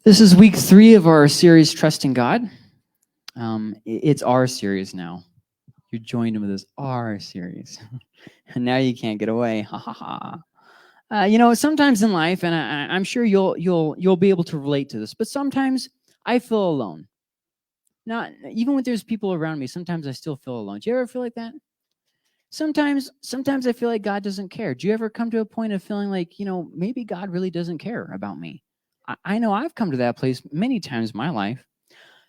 This is week 3 of our series, Trusting God. It's our series now. You joined in with this our series, and now you can't get away. Ha ha ha. Sometimes in life, and I'm sure you'll be able to relate to this, but sometimes I feel alone. Not even when there's people around me. Sometimes I still feel alone. Do you ever feel like that? Sometimes I feel like God doesn't care. Do you ever come to a point of feeling like maybe God really doesn't care about me? I know I've come to that place many times in my life.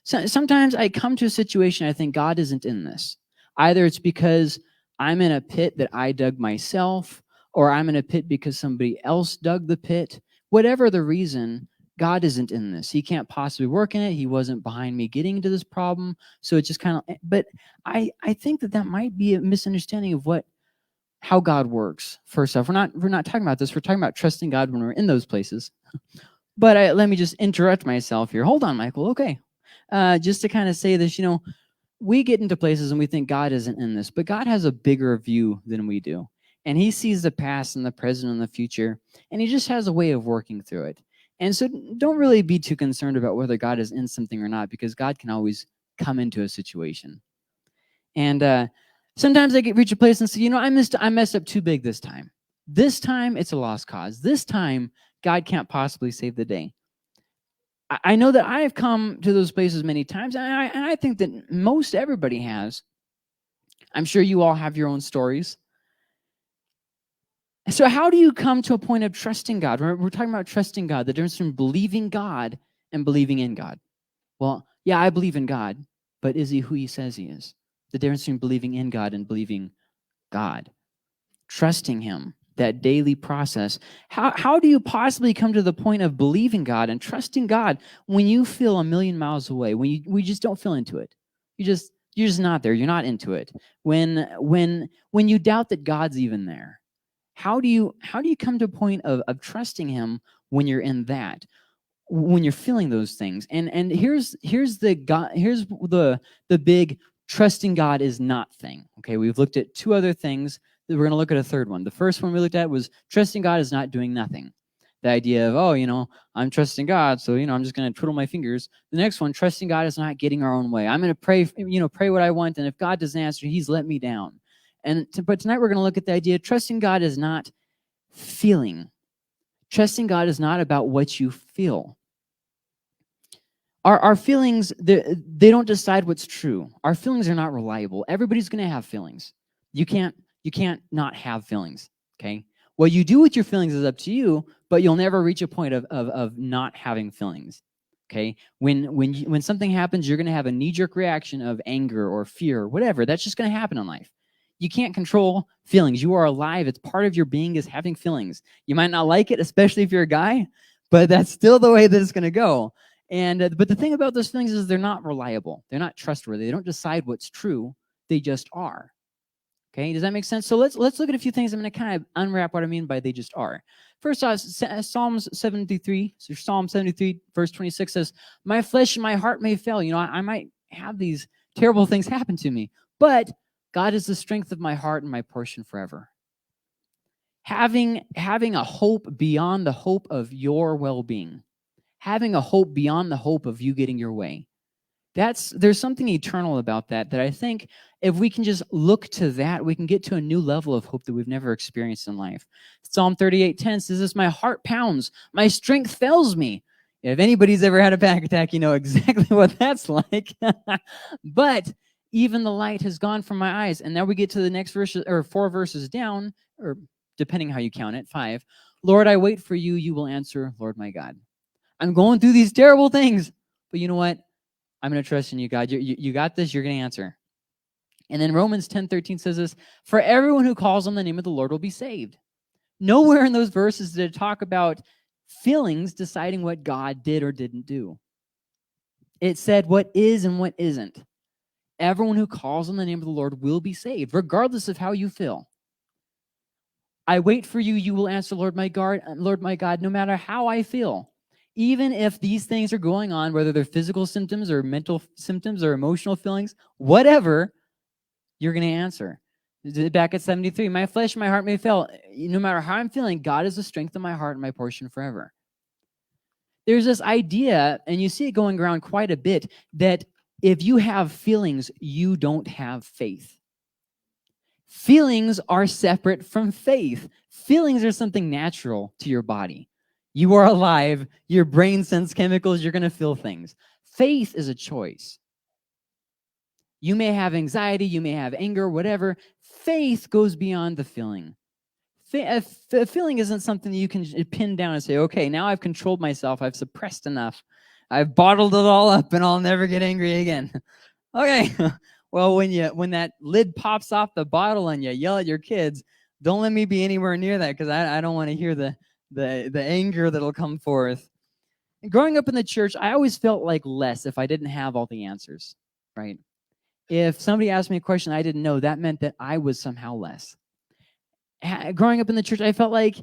So, sometimes I come to a situation I think God isn't in this. Either it's because I'm in a pit that I dug myself, or I'm in a pit because somebody else dug the pit. Whatever the reason, God isn't in this. He can't possibly work in it. He wasn't behind me getting into this problem. So it's just kind of, but I think that might be a misunderstanding of how God works. First off, we're not talking about this. We're talking about trusting God when we're in those places. But let me just interrupt myself here. Hold on, Michael. Okay. Just to kind of say this, we get into places and we think God isn't in this, but God has a bigger view than we do. And he sees the past and the present and the future, and he just has a way of working through it. And so don't really be too concerned about whether God is in something or not, because God can always come into a situation. And sometimes I reach a place and say, I messed up too big this time. This time it's a lost cause. This time God can't possibly save the day. I know that I have come to those places many times, and I think that most everybody has. I'm sure you all have your own stories. So how do you come to a point of trusting God? We're talking about trusting God, the difference between believing God and believing in God. Well, yeah, I believe in God, but is he who he says he is? The difference between believing in God and believing God. Trusting him, that daily process. How do you possibly come to the point of believing God and trusting God when you feel a million miles away, when we just don't feel into it? You're just not there. You're not into it. When you doubt that God's even there, how do you come to a point of trusting him when you're in that? When you're feeling those things? And here's the big trusting God is not thing. Okay, we've looked at two other things. We're going to look at a third one. The first one we looked at was trusting God is not doing nothing. The idea of, I'm trusting God, so I'm just going to twiddle my fingers. The next one, trusting God is not getting our own way. I'm going to pray what I want, and if God doesn't answer, he's let me down. But tonight we're going to look at the idea trusting God is not feeling. Trusting God is not about what you feel. Our feelings, they don't decide what's true. Our feelings are not reliable. Everybody's going to have feelings. You can't not have feelings, okay? What you do with your feelings is up to you, but you'll never reach a point of not having feelings, okay? When something happens, you're going to have a knee-jerk reaction of anger or fear or whatever. That's just going to happen in life. You can't control feelings. You are alive. It's part of your being is having feelings. You might not like it, especially if you're a guy, but that's still the way that it's going to go. But the thing about those feelings is they're not reliable. They're not trustworthy. They don't decide what's true. They just are. Okay, does that make sense? So let's look at a few things. I'm going to kind of unwrap what I mean by they just are. First off, Psalms 73. So Psalm 73, verse 26 says, "My flesh and my heart may fail." I might have these terrible things happen to me, but God is the strength of my heart and my portion forever. Having a hope beyond the hope of your well-being. Having a hope beyond the hope of you getting your way. There's something eternal about that I think if we can just look to that, we can get to a new level of hope that we've never experienced in life. Psalm 38:10 says this, "My heart pounds, my strength fails me." If anybody's ever had a panic attack, you know exactly what that's like. But even the light has gone from my eyes. And now we get to the next verse, or 4 verses down, or depending how you count it, 5. "Lord, I wait for you, you will answer, Lord my God." I'm going through these terrible things, but you know what? I'm going to trust in you, God. You got this. You're going to answer. And then Romans 10:13 says this, "For everyone who calls on the name of the Lord will be saved." Nowhere in those verses did it talk about feelings deciding what God did or didn't do. It said what is and what isn't. Everyone who calls on the name of the Lord will be saved, regardless of how you feel. "I wait for you, you will answer, Lord my God, no matter how I feel." Even if these things are going on, whether they're physical symptoms or mental symptoms or emotional feelings, whatever, you're going to answer. Back at 73, "My flesh and my heart may fail." No matter how I'm feeling, God is the strength of my heart and my portion forever. there's this idea, and you see it going around quite a bit, that if you have feelings, you don't have faith. Feelings are separate from faith. Feelings are something natural to your body. You are alive, your brain sends chemicals, you're going to feel things. Faith is a choice. You may have anxiety, you may have anger, whatever. Faith goes beyond the feeling. A feeling isn't something that you can pin down and say, okay, now I've controlled myself, I've suppressed enough, I've bottled it all up, and I'll never get angry again. Okay, well, when that lid pops off the bottle and you yell at your kids, don't let me be anywhere near that, because I don't want to hear the anger that'll come forth. And growing up in the church, I always felt like less if I didn't have all the answers, right? If somebody asked me a question I didn't know, that meant that I was somehow less. Growing up in the church, I felt like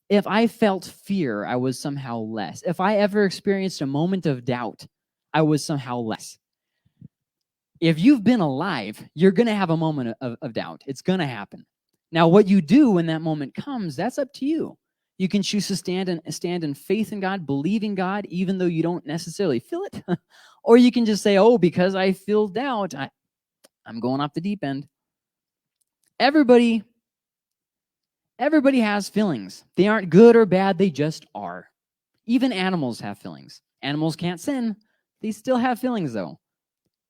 if I felt fear, I was somehow less. If I ever experienced a moment of doubt, I was somehow less. If you've been alive, you're going to have a moment of doubt. It's going to happen. Now, what you do when that moment comes, that's up to you. You can choose to stand in faith in God, believing God, even though you don't necessarily feel it. Or you can just say, oh, because I feel doubt, I'm going off the deep end. Everybody has feelings. They aren't good or bad, they just are. Even animals have feelings. Animals can't sin. They still have feelings, though.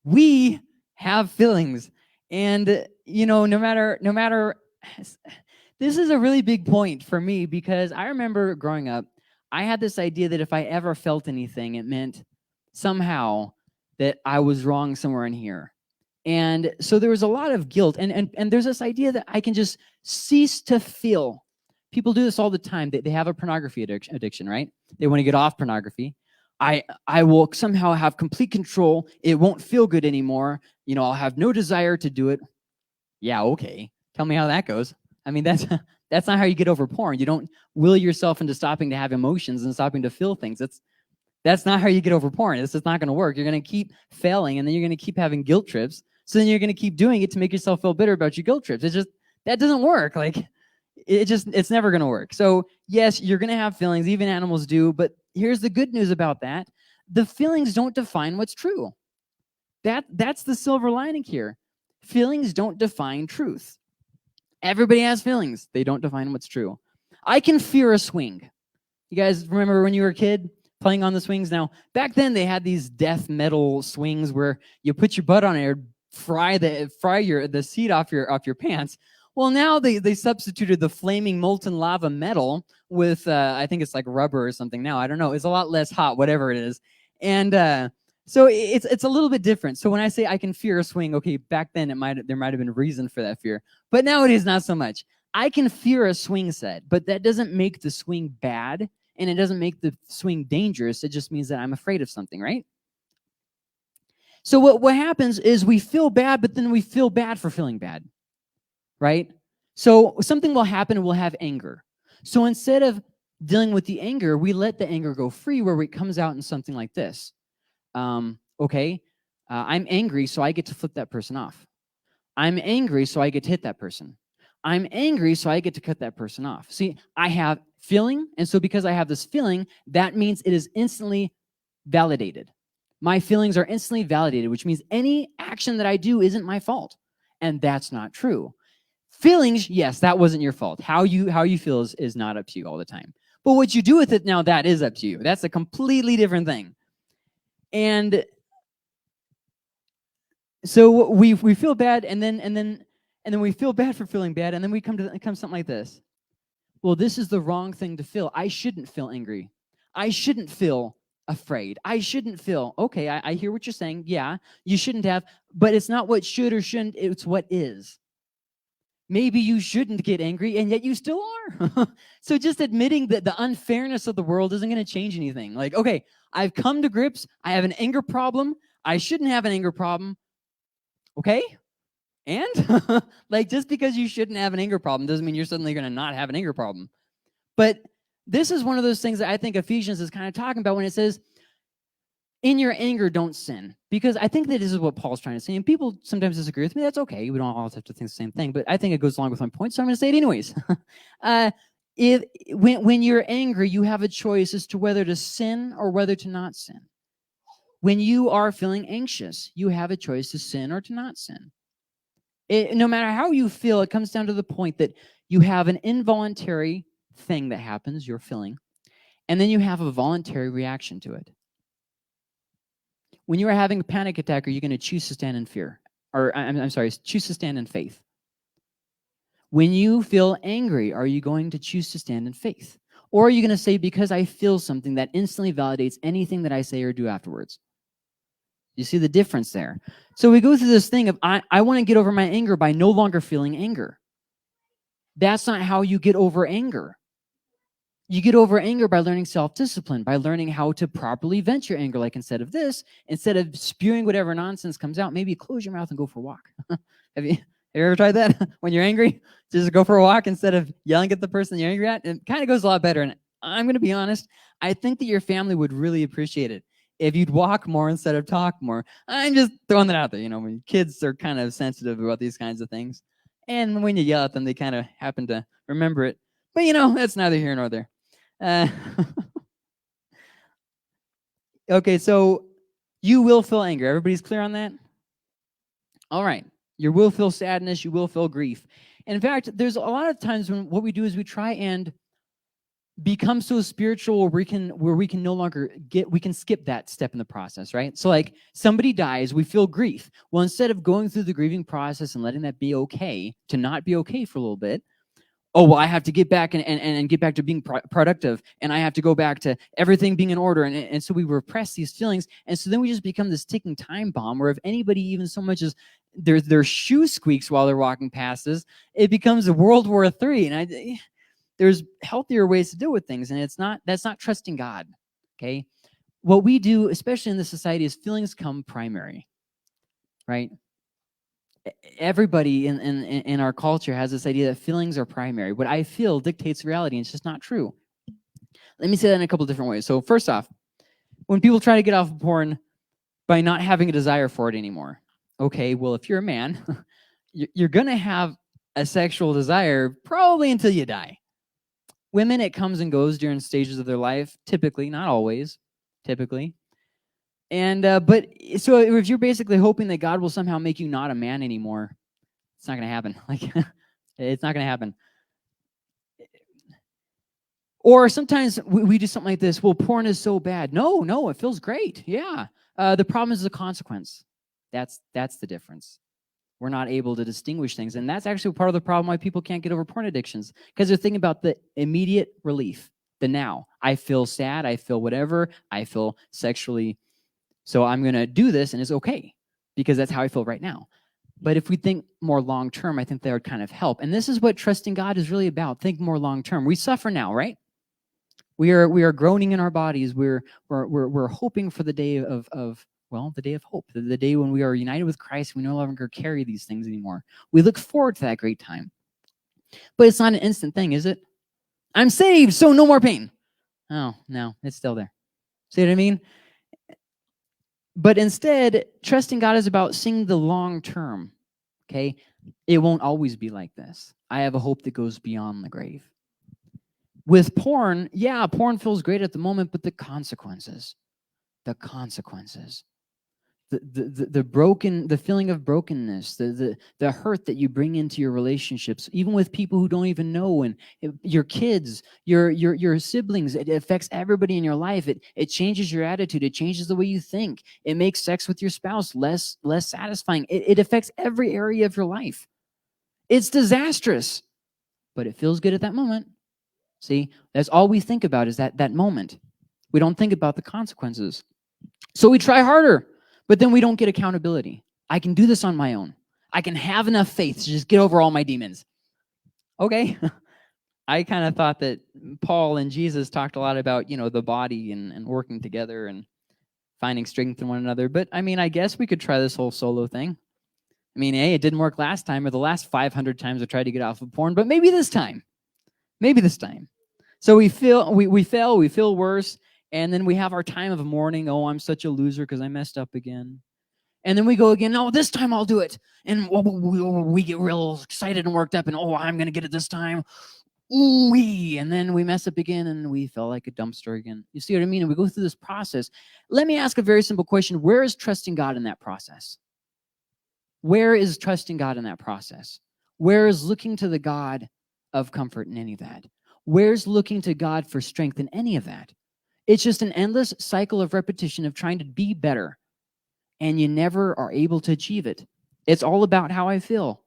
We have feelings. And, no matter, this is a really big point for me, because I remember growing up, I had this idea that if I ever felt anything, it meant somehow that I was wrong somewhere in here. And so there was a lot of guilt. And there's this idea that I can just cease to feel. People do this all the time. They have a pornography addiction, right? They want to get off pornography. I will somehow have complete control. It won't feel good anymore. I'll have no desire to do it. Yeah, okay. Tell me how that goes. I mean, that's not how you get over porn. You don't will yourself into stopping to have emotions and stopping to feel things. That's not how you get over porn. It's just not going to work. You're going to keep failing, and then you're going to keep having guilt trips. So then you're going to keep doing it to make yourself feel bitter about your guilt trips. That doesn't work. It's never going to work. So yes, you're going to have feelings. Even animals do. But here's the good news about that. The feelings don't define what's true. That's the silver lining here. Feelings don't define truth. Everybody has feelings. They don't define what's true. I can fear a swing. You guys remember when you were a kid playing on the swings? Now, back then they had these death metal swings where you put your butt on it, fry the seat off your pants. Well, now they substituted the flaming molten lava metal with I think it's like rubber or something now. I don't know. It's a lot less hot, whatever it is. And so it's a little bit different. So when I say I can fear a swing, okay, back then there might have been a reason for that fear. But nowadays, not so much. I can fear a swing set, but that doesn't make the swing bad, and it doesn't make the swing dangerous. It just means that I'm afraid of something, right? So what happens is we feel bad, but then we feel bad for feeling bad, right? So something will happen and we'll have anger. So instead of dealing with the anger, we let the anger go free, where it comes out in something like this. I'm angry, so I get to flip that person off. I'm angry, so I get to hit that person. I'm angry, so I get to cut that person off. See, I have feeling, and so because I have this feeling, that means it is instantly validated. My feelings are instantly validated, which means any action that I do isn't my fault. And that's not true. Feelings, yes, that wasn't your fault. How you feel is not up to you all the time. But what you do with it now, that is up to you. That's a completely different thing. And so we feel bad, and then we feel bad for feeling bad, and then we come something like this. Well, this is the wrong thing to feel. I shouldn't feel angry. I shouldn't feel afraid. I shouldn't feel, okay, I hear what you're saying. Yeah, you shouldn't have, but it's not what should or shouldn't, it's what is. Maybe you shouldn't get angry, and yet you still are. So just admitting that the unfairness of the world isn't going to change anything. Like, okay, I've come to grips. I have an anger problem. I shouldn't have an anger problem. Okay? And like, just because you shouldn't have an anger problem doesn't mean you're suddenly going to not have an anger problem. But this is one of those things that I think Ephesians is kind of talking about when it says, in your anger, don't sin. Because I think that this is what Paul's trying to say. And people sometimes disagree with me. That's okay. We don't all have to think the same thing. But I think it goes along with my point, so I'm going to say it anyways. When you're angry, you have a choice as to whether to sin or whether to not sin. When you are feeling anxious, you have a choice to sin or to not sin. No matter how you feel, it comes down to the point that you have an involuntary thing that happens, you're feeling, and then you have a voluntary reaction to it. When you are having a panic attack, are you going to choose to stand in fear? Or, I'm sorry, choose to stand in faith? When you feel angry, are you going to choose to stand in faith? Or are you going to say, because I feel something, that instantly validates anything that I say or do afterwards? You see the difference there? So we go through this thing of, I want to get over my anger by no longer feeling anger. That's not how you get over anger. You get over anger by learning self-discipline, by learning how to properly vent your anger. Like instead of spewing whatever nonsense comes out, maybe close your mouth and go for a walk. Have you ever tried that? When you're angry, just go for a walk instead of yelling at the person you're angry at? It kind of goes a lot better. And I'm going to be honest, I think that your family would really appreciate it if you'd walk more instead of talk more. I'm just throwing that out there. When kids are kind of sensitive about these kinds of things. And when you yell at them, they kind of happen to remember it. But, that's neither here nor there. Okay, so you will feel anger. Everybody's clear on that? All right. You will feel sadness. You will feel grief. In fact, there's a lot of times when what we do is we try and become so spiritual where we can no longer we can skip that step in the process, right? So like somebody dies, we feel grief. Well, instead of going through the grieving process and letting that be okay, to not be okay for a little bit, oh, well, I have to get back and get back to being productive, and I have to go back to everything being in order. And so we repress these feelings. And so then we just become this ticking time bomb where if anybody even so much as their shoe squeaks while they're walking past us, it becomes a World War III. And there's healthier ways to deal with things. And that's not trusting God, okay? What we do, especially in this society, is feelings come primary, right? Everybody in our culture has this idea that feelings are primary. What I feel dictates reality, and it's just not true. Let me say that in a couple of different ways. So first off, when people try to get off of porn by not having a desire for it anymore, okay, well, if you're a man, you're going to have a sexual desire probably until you die. Women, it comes and goes during stages of their life, typically, not always, typically. And but so if you're basically hoping that God will somehow make you not a man anymore, it's not going to happen. Like, it's not going to happen. Or sometimes we do something like this. Well, porn is so bad. No, it feels great. Yeah. The problem is the consequence. That's the difference. We're not able to distinguish things. And that's actually part of the problem why people can't get over porn addictions, because they're thinking about the immediate relief, the now. I feel sad. I feel whatever. I feel sexually. So I'm going to do this, and it's okay because that's how I feel right now. But if we think more long-term, I think that would kind of help. And this is what trusting God is really about. Think more long-term. We suffer now, right? We are groaning in our bodies. We're hoping for the day of the day of hope, the day when we are united with Christ. We no longer carry these things anymore. We look forward to that great time. But it's not an instant thing, is it? I'm saved, so no more pain. Oh, no, it's still there. See what I mean? But instead, trusting God is about seeing the long term, okay? It won't always be like this. I have a hope that goes beyond the grave. With porn, yeah, porn feels great at the moment, but the consequences, the feeling of brokenness, the hurt that you bring into your relationships, even with people who don't even know, and your kids, your siblings, it affects everybody in your life. It changes your attitude. It changes the way you think. It makes sex with your spouse less satisfying. It affects every area of your life. It's disastrous, but it feels good at that moment. See, that's all we think about is that moment. We don't think about the consequences. So we try harder, but then we don't get accountability. I can do this on my own. I can have enough faith to just get over all my demons. Okay. I kind of thought that Paul and Jesus talked a lot about, the body and working together and finding strength in one another. But I mean, I guess we could try this whole solo thing. I mean, hey, it didn't work last time or the last 500 times I tried to get off of porn, but maybe this time. So we fail, we feel worse. And then we have our time of mourning. Oh, I'm such a loser because I messed up again. And then we go again. No, this time I'll do it. And we get real excited and worked up. And I'm going to get it this time. ooh-wee, and then we mess up again and we feel like a dumpster again. You see what I mean? And we go through this process. Let me ask a very simple question. Where is trusting God in that process? Where is trusting God in that process? Where is looking to the God of comfort in any of that? Where's looking to God for strength in any of that? It's just an endless cycle of repetition of trying to be better, and you never are able to achieve it. It's all about how I feel.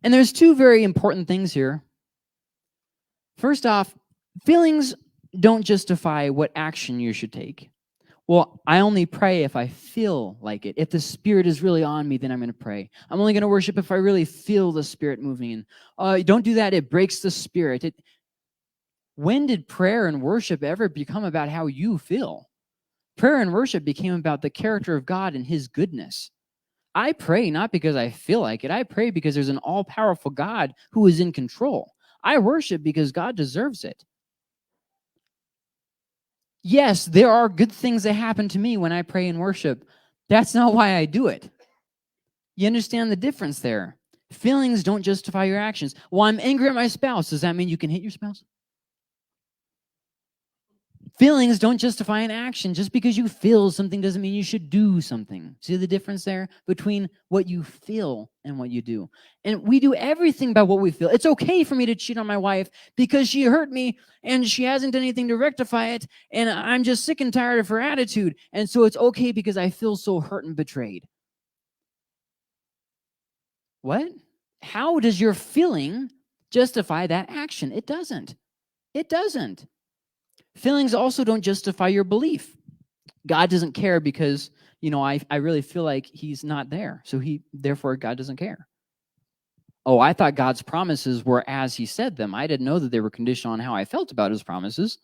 And there's two very important things here. First off, feelings don't justify what action you should take. Well, I only pray if I feel like it. If the Spirit is really on me, then I'm going to pray. I'm only going to worship if I really feel the Spirit moving. And don't do that. It breaks the Spirit. When did prayer and worship ever become about how you feel? Prayer and worship became about the character of God and His goodness. I pray not because I feel like it. I pray because there's an all-powerful God who is in control. I worship because God deserves it. Yes, there are good things that happen to me when I pray and worship. That's not why I do it. You understand the difference there? Feelings don't justify your actions. Well, I'm angry at my spouse. Does that mean you can hit your spouse? Feelings don't justify an action. Just because you feel something doesn't mean you should do something. See the difference there between what you feel and what you do? And we do everything by what we feel. It's okay for me to cheat on my wife because she hurt me and she hasn't done anything to rectify it, and I'm just sick and tired of her attitude. And so it's okay because I feel so hurt and betrayed. What? How does your feeling justify that action? It doesn't. It doesn't. Feelings also don't justify your belief. God doesn't care because, I really feel like He's not there. So therefore, God doesn't care. Oh, I thought God's promises were as He said them. I didn't know that they were conditional on how I felt about His promises.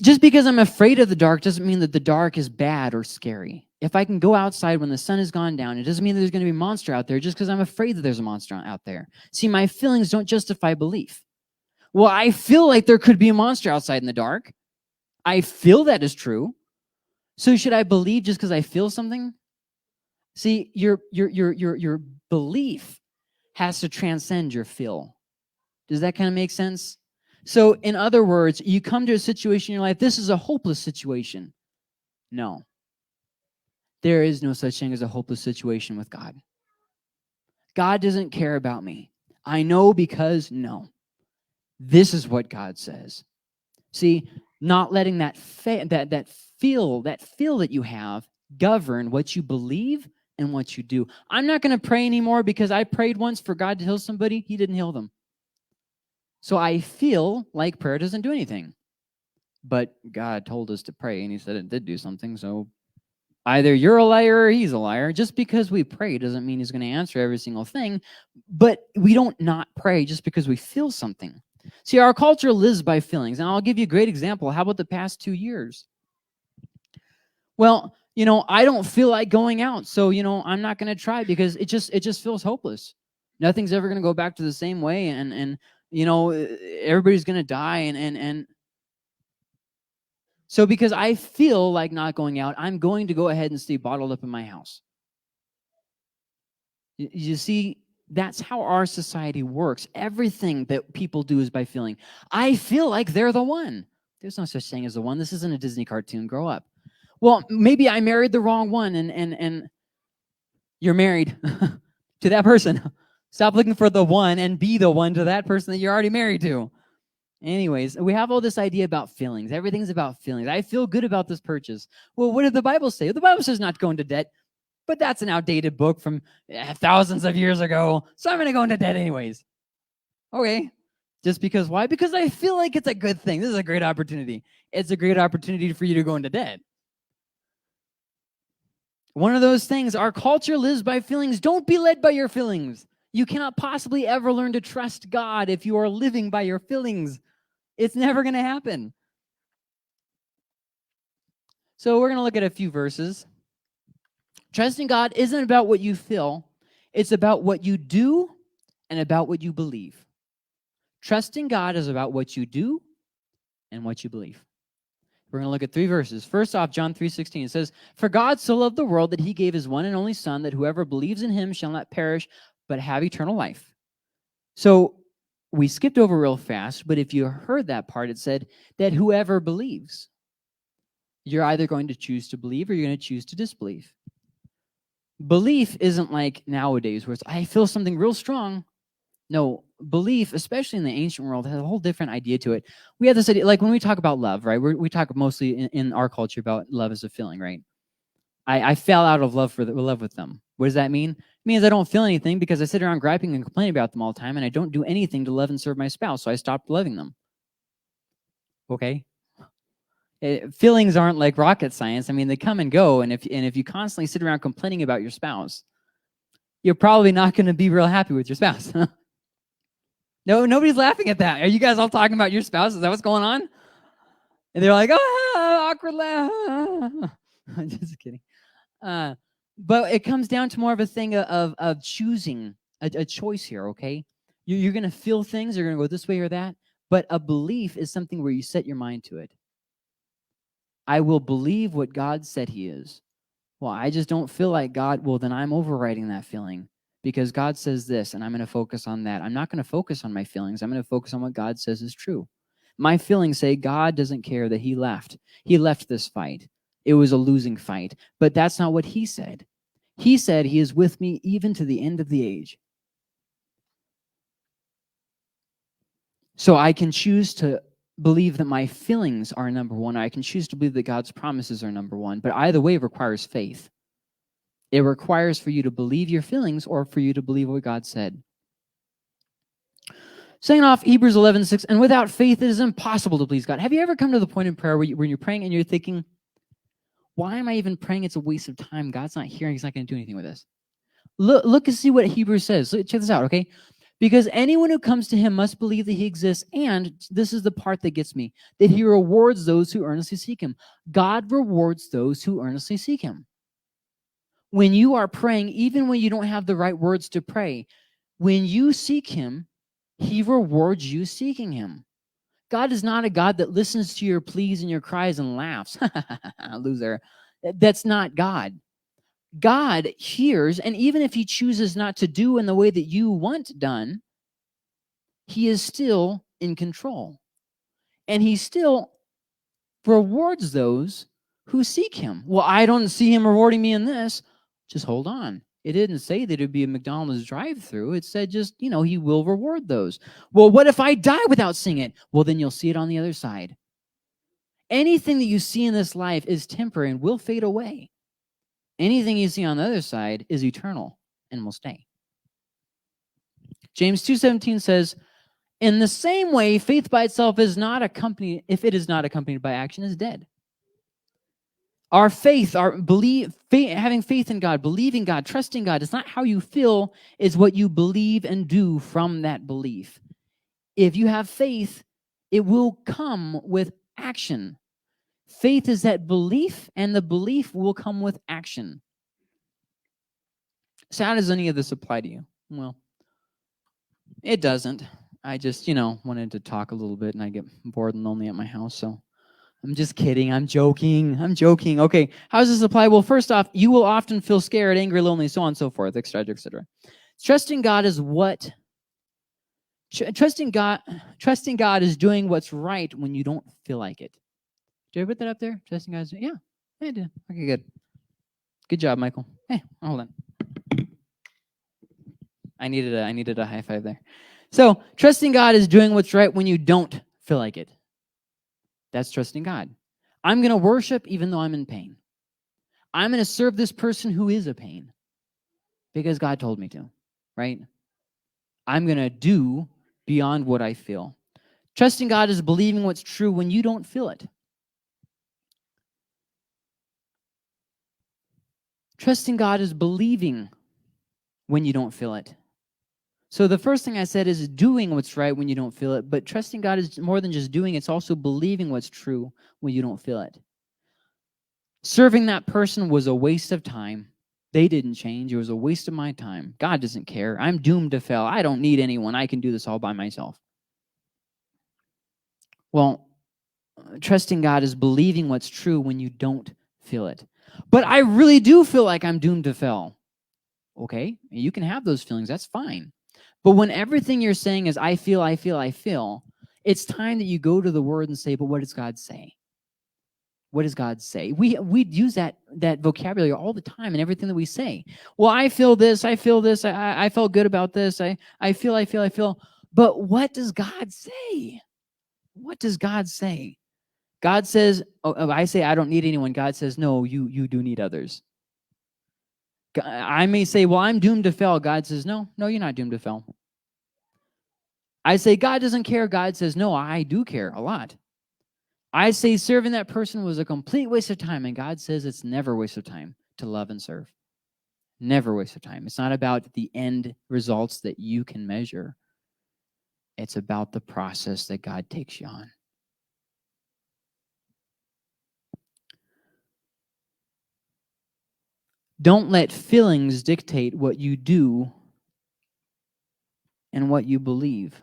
Just because I'm afraid of the dark doesn't mean that the dark is bad or scary. If I can go outside when the sun has gone down, it doesn't mean that there's going to be a monster out there just because I'm afraid that there's a monster out there. See, my feelings don't justify belief. Well, I feel like there could be a monster outside in the dark. I feel that is true. So should I believe just because I feel something? See, your belief has to transcend your feel. Does that kind of make sense? So in other words, you come to a situation in your life, this is a hopeless situation. No. There is no such thing as a hopeless situation with God. God doesn't care about me. I know because no. This is what God says. See, not letting that feel that you have govern what you believe and what you do. I'm not going to pray anymore because I prayed once for God to heal somebody. He didn't heal them. So I feel like prayer doesn't do anything. But God told us to pray, and He said it did do something. So either you're a liar or He's a liar. Just because we pray doesn't mean He's going to answer every single thing. But we don't not pray just because we feel something. See, our culture lives by feelings, and I'll give you a great example. How about the past 2 years? Well, I don't feel like going out, so, I'm not going to try because it just feels hopeless. Nothing's ever going to go back to the same way, and everybody's going to die, and so because I feel like not going out, I'm going to go ahead and stay bottled up in my house. You see, that's how our society works. Everything that people do is by feeling. I feel like they're the one. There's no such thing as the one. This isn't a Disney cartoon. Grow up. Well, maybe I married the wrong one, and you're married to that person. Stop looking for the one and be the one to that person that you're already married to. Anyways, we have all this idea about feelings. Everything's about feelings. I feel good about this purchase. Well, what did the Bible say? The Bible says not to go into debt. But that's an outdated book from thousands of years ago. So I'm going to go into debt anyways. Okay. Just because why? Because I feel like it's a good thing. This is a great opportunity. It's a great opportunity for you to go into debt. One of those things, our culture lives by feelings. Don't be led by your feelings. You cannot possibly ever learn to trust God if you are living by your feelings. It's never going to happen. So we're going to look at a few verses. Trusting God isn't about what you feel. It's about what you do and about what you believe. Trusting God is about what you do and what you believe. We're going to look at 3 verses. First off, John 3:16. It says, "For God so loved the world that He gave His one and only Son, that whoever believes in Him shall not perish, but have eternal life." So we skipped over real fast, but if you heard that part, it said that whoever believes, you're either going to choose to believe or you're going to choose to disbelieve. Belief isn't like nowadays where it's, I feel something real strong. No, belief, especially in the ancient world, has a whole different idea to it. We have this idea, like when we talk about love, right? We talk mostly in our culture about love as a feeling, right? I fell out of love love with them. What does that mean? It means I don't feel anything because I sit around griping and complaining about them all the time, and I don't do anything to love and serve my spouse, so I stopped loving them. Okay? Feelings aren't like rocket science. I mean, they come and go, and if you constantly sit around complaining about your spouse, you're probably not going to be real happy with your spouse. No, nobody's laughing at that. Are you guys all talking about your spouse? Is that what's going on? And they're like, oh, awkward laugh. Just kidding. But it comes down to more of a thing of choosing a choice here, okay? You're going to feel things, you're going to go this way or that, but a belief is something where you set your mind to it. I will believe what God said he is. Well, I just don't feel like God. Well, then I'm overriding that feeling because God says this, and I'm going to focus on that. I'm not going to focus on my feelings. I'm going to focus on what God says is true. My feelings say God doesn't care that he left. He left this fight. It was a losing fight, but that's not what he said. He said he is with me even to the end of the age. So I can choose to believe that my feelings are number one. I can choose to believe that God's promises are number one, but either way requires faith. It requires for you to believe your feelings or for you to believe what God said. Saying off Hebrews 11:6, and without faith it is impossible to please God. Have you ever come to the point in prayer where you're praying and you're thinking, why am I even praying? It's a waste of time. God's not hearing. He's not going to do anything with this. Look and see what Hebrews says. Check this out, okay? Because anyone who comes to him must believe that he exists, and this is the part that gets me, that he rewards those who earnestly seek him. God rewards those who earnestly seek him. When you are praying, even when you don't have the right words to pray, when you seek him, he rewards you seeking him. God is not a God that listens to your pleas and your cries and laughs. Loser. That's not God. God hears, and even if he chooses not to do in the way that you want done, he is still in control. And he still rewards those who seek him. Well, I don't see him rewarding me in this. Just hold on. It didn't say that it would be a McDonald's drive-through. It said just, he will reward those. Well, what if I die without seeing it? Well, then you'll see it on the other side. Anything that you see in this life is temporary and will fade away. Anything you see on the other side is eternal and will stay. James 2:17 says, in the same way, faith by itself is not accompanied, if it is not accompanied by action, is dead. Our faith, having faith in God, believing God, trusting God, it's not how you feel, it's what you believe and do from that belief. If you have faith, it will come with action. Faith is that belief, and the belief will come with action. So how does any of this apply to you? Well, it doesn't. I just, wanted to talk a little bit, and I get bored and lonely at my house, so I'm just kidding. I'm joking. Okay, how does this apply? Well, first off, you will often feel scared, angry, lonely, so on and so forth, etc., etc. Trusting God is what? Trusting God is doing what's right when you don't feel like it. Did I put that up there? Trusting God is, yeah, I did. Okay, good. Good job, Michael. Hey, hold on. I needed a high five there. So, trusting God is doing what's right when you don't feel like it. That's trusting God. I'm going to worship even though I'm in pain. I'm going to serve this person who is a pain because God told me to, right? I'm going to do beyond what I feel. Trusting God is believing what's true when you don't feel it. Trusting God is believing when you don't feel it. So the first thing I said is doing what's right when you don't feel it, but trusting God is more than just doing, it's also believing what's true when you don't feel it. Serving that person was a waste of time. They didn't change. It was a waste of my time. God doesn't care. I'm doomed to fail. I don't need anyone. I can do this all by myself. Well, trusting God is believing what's true when you don't feel it. But I really do feel like I'm doomed to fail. Okay, you can have those feelings. That's fine. But when everything you're saying is, I feel, I feel, I feel, it's time that you go to the Word and say, but what does God say? What does God say? We use that vocabulary all the time in everything that we say. Well, I feel this, I feel this, I felt good about this, I feel. But what does God say? What does God say? God says, I say I don't need anyone. God says, no, you do need others. I may say, well, I'm doomed to fail. God says, no, you're not doomed to fail. I say, God doesn't care. God says, no, I do care a lot. I say serving that person was a complete waste of time, and God says it's never a waste of time to love and serve. Never a waste of time. It's not about the end results that you can measure. It's about the process that God takes you on. Don't let feelings dictate what you do and what you believe.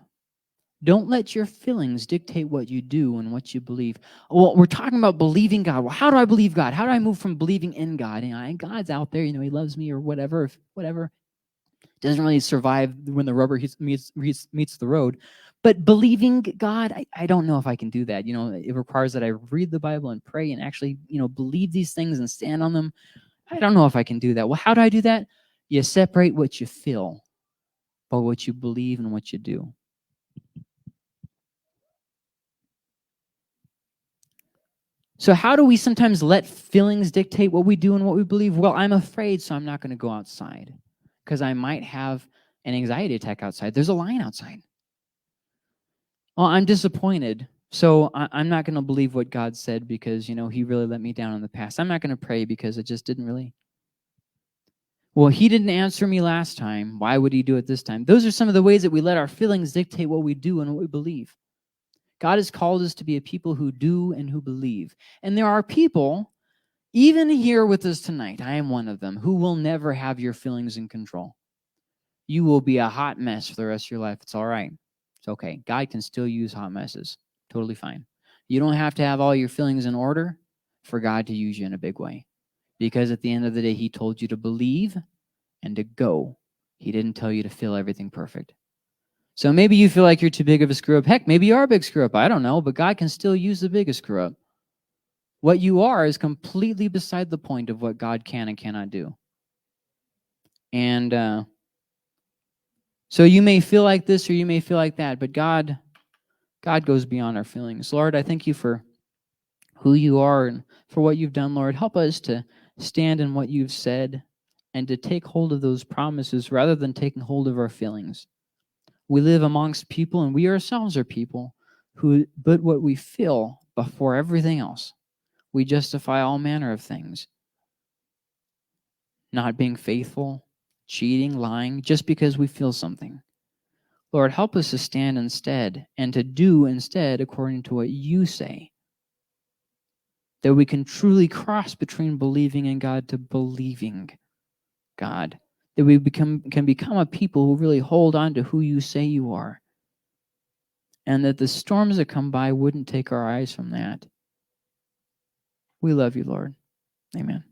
Don't let your feelings dictate what you do and what you believe. Well, we're talking about believing God. Well, how do I believe God? How do I move from believing in God? And God's out there, he loves me or whatever, whatever. Doesn't really survive when the rubber meets the road. But believing God, I don't know if I can do that. It requires that I read the Bible and pray and actually, believe these things and stand on them. I don't know if I can do that. Well, how do I do that? You separate what you feel by what you believe and what you do. So how do we sometimes let feelings dictate what we do and what we believe? Well, I'm afraid, so I'm not going to go outside because I might have an anxiety attack outside. There's a lion outside. Well, I'm disappointed, so I'm not going to believe what God said because, he really let me down in the past. I'm not going to pray because it just didn't really. Well, he didn't answer me last time. Why would he do it this time? Those are some of the ways that we let our feelings dictate what we do and what we believe. God has called us to be a people who do and who believe. And there are people, even here with us tonight, I am one of them, who will never have your feelings in control. You will be a hot mess for the rest of your life. It's all right. It's okay. God can still use hot messes. Totally fine. You don't have to have all your feelings in order for God to use you in a big way. Because at the end of the day, he told you to believe and to go. He didn't tell you to feel everything perfect. So maybe you feel like you're too big of a screw up. Heck, maybe you are a big screw up. I don't know, but God can still use the biggest screw up. What you are is completely beside the point of what God can and cannot do. And so you may feel like this or you may feel like that, but God goes beyond our feelings. Lord, I thank you for who you are and for what you've done, Lord. Help us to stand in what you've said and to take hold of those promises rather than taking hold of our feelings. We live amongst people, and we ourselves are people who put what we feel before everything else. We justify all manner of things. Not being faithful, cheating, lying, just because we feel something. Lord, help us to stand instead and to do instead according to what you say. That we can truly cross between believing in God to believing God. That we can become a people who really hold on to who you say you are. And that the storms that come by wouldn't take our eyes from that. We love you, Lord. Amen.